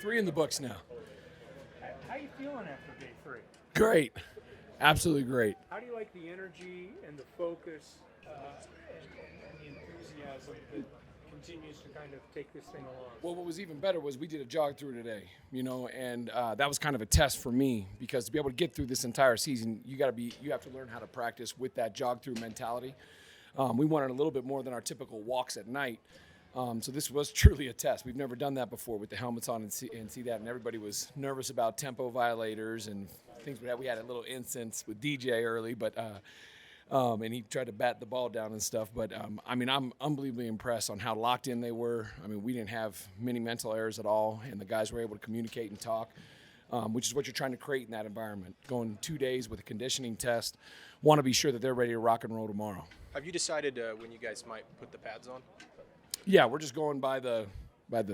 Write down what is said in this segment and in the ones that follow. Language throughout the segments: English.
3 in the books now. How you feeling after day 3? Great. Absolutely great. How do you like the energy and the focus and the enthusiasm that continues to kind of take this thing along? Well, what was even better was we did a jog through today, and that was kind of a test for me because to be able to get through this entire season, you have to learn how to practice with that jog through mentality. We wanted a little bit more than our typical walks at night. So this was truly a test. We've never done that before with the helmets on and see that, and everybody was nervous about tempo violators and things. We had a little instance with DJ early, but and he tried to bat the ball down and stuff. But I'm unbelievably impressed on how locked in they were. I mean, we didn't have many mental errors at all, and the guys were able to communicate and talk, which is what you're trying to create in that environment. Going 2 days with a conditioning test, want to be sure that they're ready to rock and roll tomorrow. Have you decided when you guys might put the pads on? Yeah, we're just going by the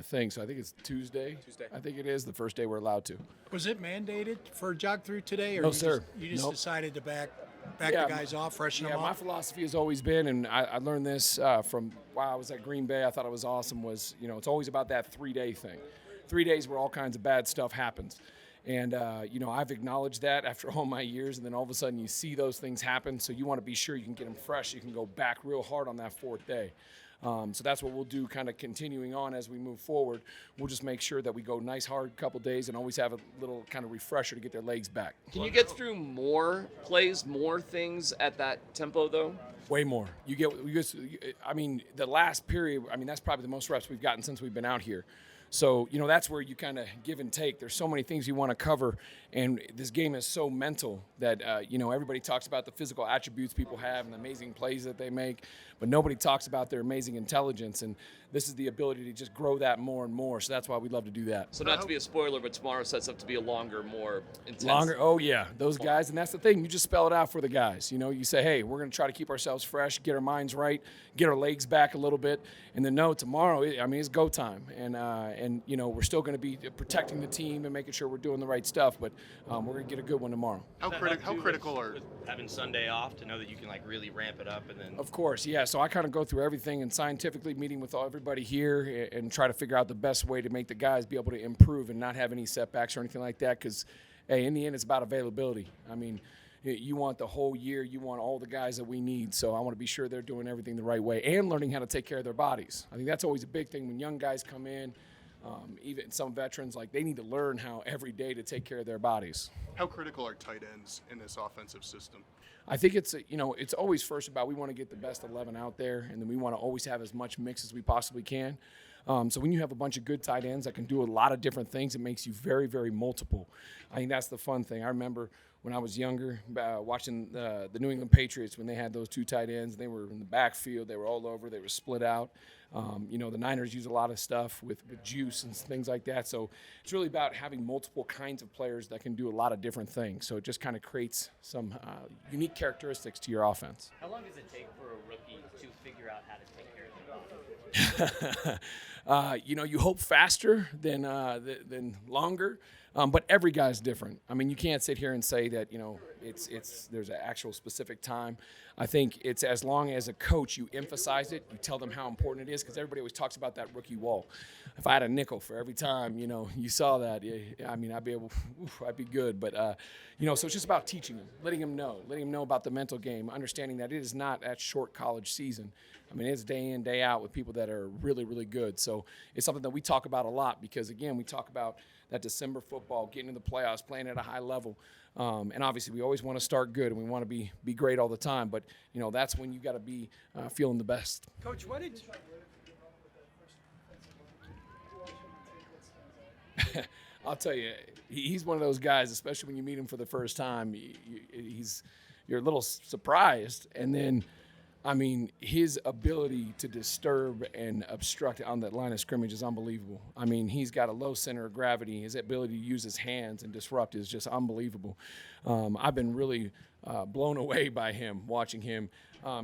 thing. So I think it's Tuesday. Tuesday. I think it is the first day we're allowed to. Was it mandated for jog through today, or No, sir. You just Nope. decided to back Yeah, the guys off, freshen them my up? philosophy has always been, and I learned this from while I was at Green Bay. I thought it was awesome. Was it's always about that 3-day thing, 3 days where all kinds of bad stuff happens. And, I've acknowledged that after all my years, and then all of a sudden you see those things happen, so you want to be sure you can get them fresh. You can go back real hard on that 4th day. So that's what we'll do kind of continuing on as we move forward. We'll just make sure that we go nice, hard couple days and always have a little kind of refresher to get their legs back. Can you get through more plays, more things at that tempo, though? Way more. The last period, that's probably the most reps we've gotten since we've been out here. So, that's where you kind of give and take. There's so many things you want to cover, and this game is so mental that, everybody talks about the physical attributes people have and the amazing plays that they make, but nobody talks about their amazing intelligence, and this is the ability to just grow that more and more, so that's why we love to do that. So not to be a spoiler, but tomorrow sets up to be a longer, more intense. Longer, oh yeah, those guys, and that's the thing, you just spell it out for the guys. You say, hey, we're going to try to keep ourselves fresh, get our minds right, get our legs back a little bit, and then tomorrow, it's go time, and we're still going to be protecting the team and making sure we're doing the right stuff, but we're going to get a good one tomorrow. How critical are with having Sunday off to know that you can really ramp it up and then? Of course, yeah. So I kind of go through everything and scientifically meeting with everybody here and try to figure out the best way to make the guys be able to improve and not have any setbacks or anything like that. Because, hey, in the end, it's about availability. You want the whole year. You want all the guys that we need. So I want to be sure they're doing everything the right way and learning how to take care of their bodies. I think that's always a big thing when young guys come in. Even some veterans, they need to learn how every day to take care of their bodies. How critical are tight ends in this offensive system? I think it's always first about we want to get the best 11 out there, and then we want to always have as much mix as we possibly can. So when you have a bunch of good tight ends that can do a lot of different things, it makes you very, very multiple. I think that's the fun thing. I remember when I was younger watching the New England Patriots when they had those 2 tight ends. They were in the backfield. They were all over. They were split out. The Niners use a lot of stuff with juice and things like that. So it's really about having multiple kinds of players that can do a lot of different things. So it just kind of creates some unique characteristics to your offense. How long does it take for a rookie to figure out how to take care of their body? You hope faster than longer, but every guy's different. You can't sit here and say that there's an actual specific time. I think it's as long as a coach you emphasize it, you tell them how important it is, because everybody always talks about that rookie wall. If I had a nickel for every time you saw that, I'd be good. But so it's just about teaching them, letting them know about the mental game, understanding that it is not that short college season. It's day in, day out with people that are really, really good. So it's something that we talk about a lot because, again, we talk about that December football, getting to the playoffs, playing at a high level. And obviously we always want to start good and we want to be great all the time. But, that's when you got to be feeling the best. Coach, what did I'll tell you, he's one of those guys, especially when you meet him for the first time, you're a little surprised. And then, his ability to disturb and obstruct on that line of scrimmage is unbelievable. He's got a low center of gravity. His ability to use his hands and disrupt is just unbelievable. I've been really blown away by him, watching him,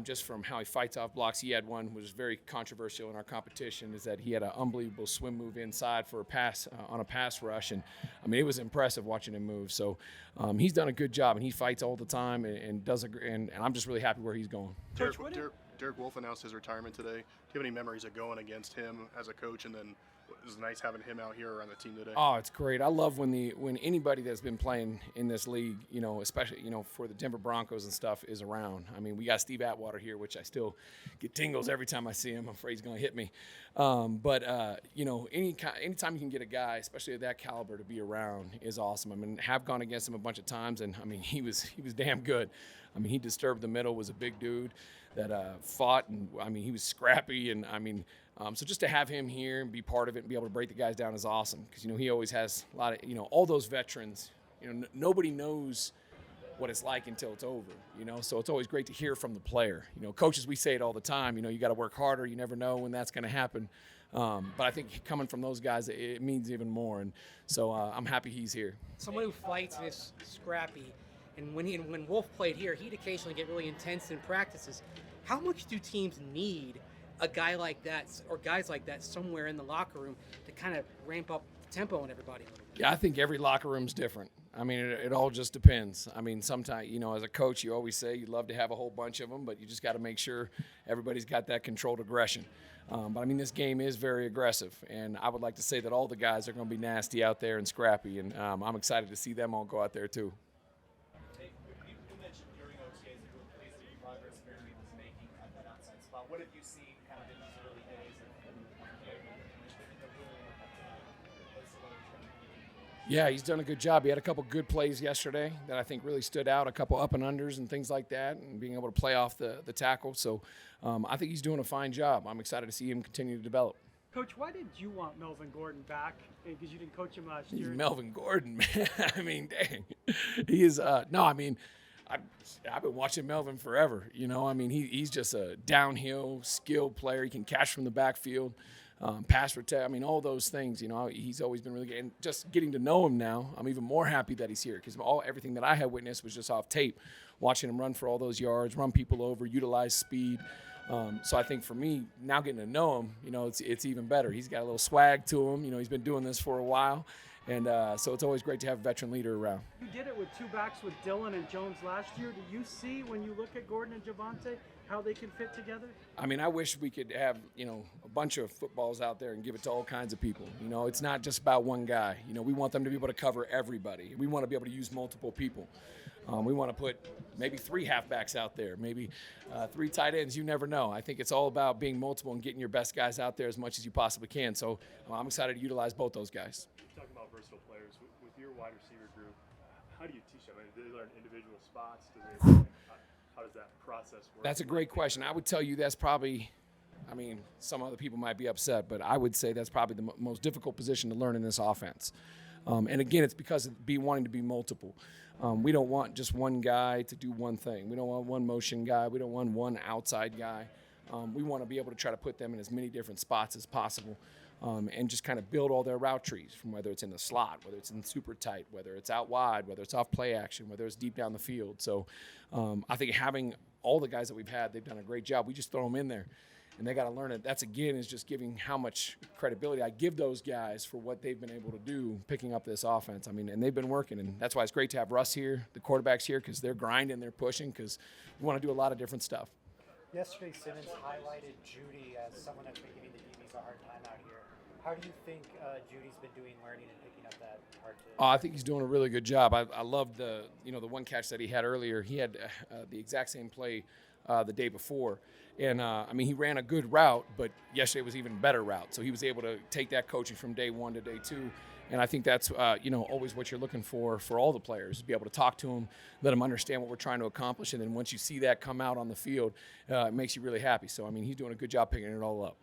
just from how he fights off blocks. He had one which was very controversial in our competition, is that he had an unbelievable swim move inside for a pass on a pass rush, and it was impressive watching him move. So he's done a good job, and he fights all the time and does and I'm just really happy where he's going. Derek Wolfe announced his retirement today. Do you have any memories of going against him as a coach and then It was nice having him out here around the team today. Oh, it's great. I love when anybody that's been playing in this league, especially, for the Denver Broncos and stuff is around. I mean, we got Steve Atwater here, which I still get tingles every time I see him. I'm afraid he's going to hit me. Anytime you can get a guy, especially of that caliber, to be around is awesome. I mean, have gone against him a bunch of times, and I mean, he was damn good. I mean, he disturbed the middle, was a big dude that fought, and I mean, he was scrappy, and I mean, so just to have him here and be part of it and be able to break the guys down is awesome, because he always has a lot of all those veterans. Nobody knows what it's like until it's over. So it's always great to hear from the player. Coaches, we say it all the time. You got to work harder. You never know when that's going to happen. But I think coming from those guys, it means even more. And so I'm happy he's here. Someone who fights and is scrappy. And when Wolf played here, he'd occasionally get really intense in practices. How much do teams need a guy like that or guys like that somewhere in the locker room to kind of ramp up the tempo on everybody? Yeah, I think every locker room's different. I mean, it all just depends. I mean, sometimes, as a coach, you always say you'd love to have a whole bunch of them, but you just got to make sure everybody's got that controlled aggression. But I mean, this game is very aggressive, and I would like to say that all the guys are going to be nasty out there and scrappy, and I'm excited to see them all go out there too. You mentioned during OTAs that you were pleased with the progress Jerry was making at that outside spot. What have you seen kind of in these early days in the room? Yeah, he's done a good job. He had a couple good plays yesterday that I think really stood out, a couple up and unders and things like that, and being able to play off the tackle. So I think he's doing a fine job. I'm excited to see him continue to develop. Coach, why did you want Melvin Gordon back? Because you didn't coach him last year. Melvin Gordon, man. I mean, dang. He is no, I mean, I've been watching Melvin forever. I mean, he's just a downhill, skilled player. He can catch from the backfield. Pass protect, I mean, all those things, he's always been really good. And just getting to know him now, I'm even more happy that he's here, because everything that I had witnessed was just off tape, watching him run for all those yards, run people over, utilize speed. So I think for me, now getting to know him, it's even better. He's got a little swag to him. He's been doing this for a while. And so it's always great to have a veteran leader around. You did it with two backs with Dillon and Jones last year. Do you see, when you look at Gordon and Javonte, how they can fit together? I mean, I wish we could have, a bunch of footballs out there and give it to all kinds of people. It's not just about one guy. We want them to be able to cover everybody. We want to be able to use multiple people. We want to put maybe 3 halfbacks out there, maybe 3 tight ends. You never know. I think it's all about being multiple and getting your best guys out there as much as you possibly can. So I'm excited to utilize both those guys. Talking about versatile players, with your wide receiver group, how do you teach them? I mean, do they learn individual spots? How does that process work? That's a great question. I would tell you that's probably, some other people might be upset, but I would say that's probably the most difficult position to learn in this offense. And again, it's because of wanting to be multiple. We don't want just one guy to do one thing. We don't want one motion guy. We don't want one outside guy. We want to be able to try to put them in as many different spots as possible. And just kind of build all their route trees, from whether it's in the slot, whether it's in super tight, whether it's out wide, whether it's off play action, whether it's deep down the field. So I think having all the guys that we've had, they've done a great job. We just throw them in there, and they got to learn it. That's, again, is just giving how much credibility I give those guys for what they've been able to do picking up this offense. And they've been working, and that's why it's great to have Russ here, the quarterbacks here, because they're grinding, they're pushing, because we want to do a lot of different stuff. Yesterday, Simmons highlighted Jeudy as someone that's been giving the DBs a hard time out here. How do you think Judy's been doing, learning and picking up that hard to? Oh, I think he's doing a really good job. I love the one catch that he had earlier. He had the exact same play the day before. And, he ran a good route, but yesterday was even better route. So he was able to take that coaching from day 1 to day 2. And I think that's, always what you're looking for all the players, to be able to talk to them, let them understand what we're trying to accomplish. And then once you see that come out on the field, it makes you really happy. So, he's doing a good job picking it all up.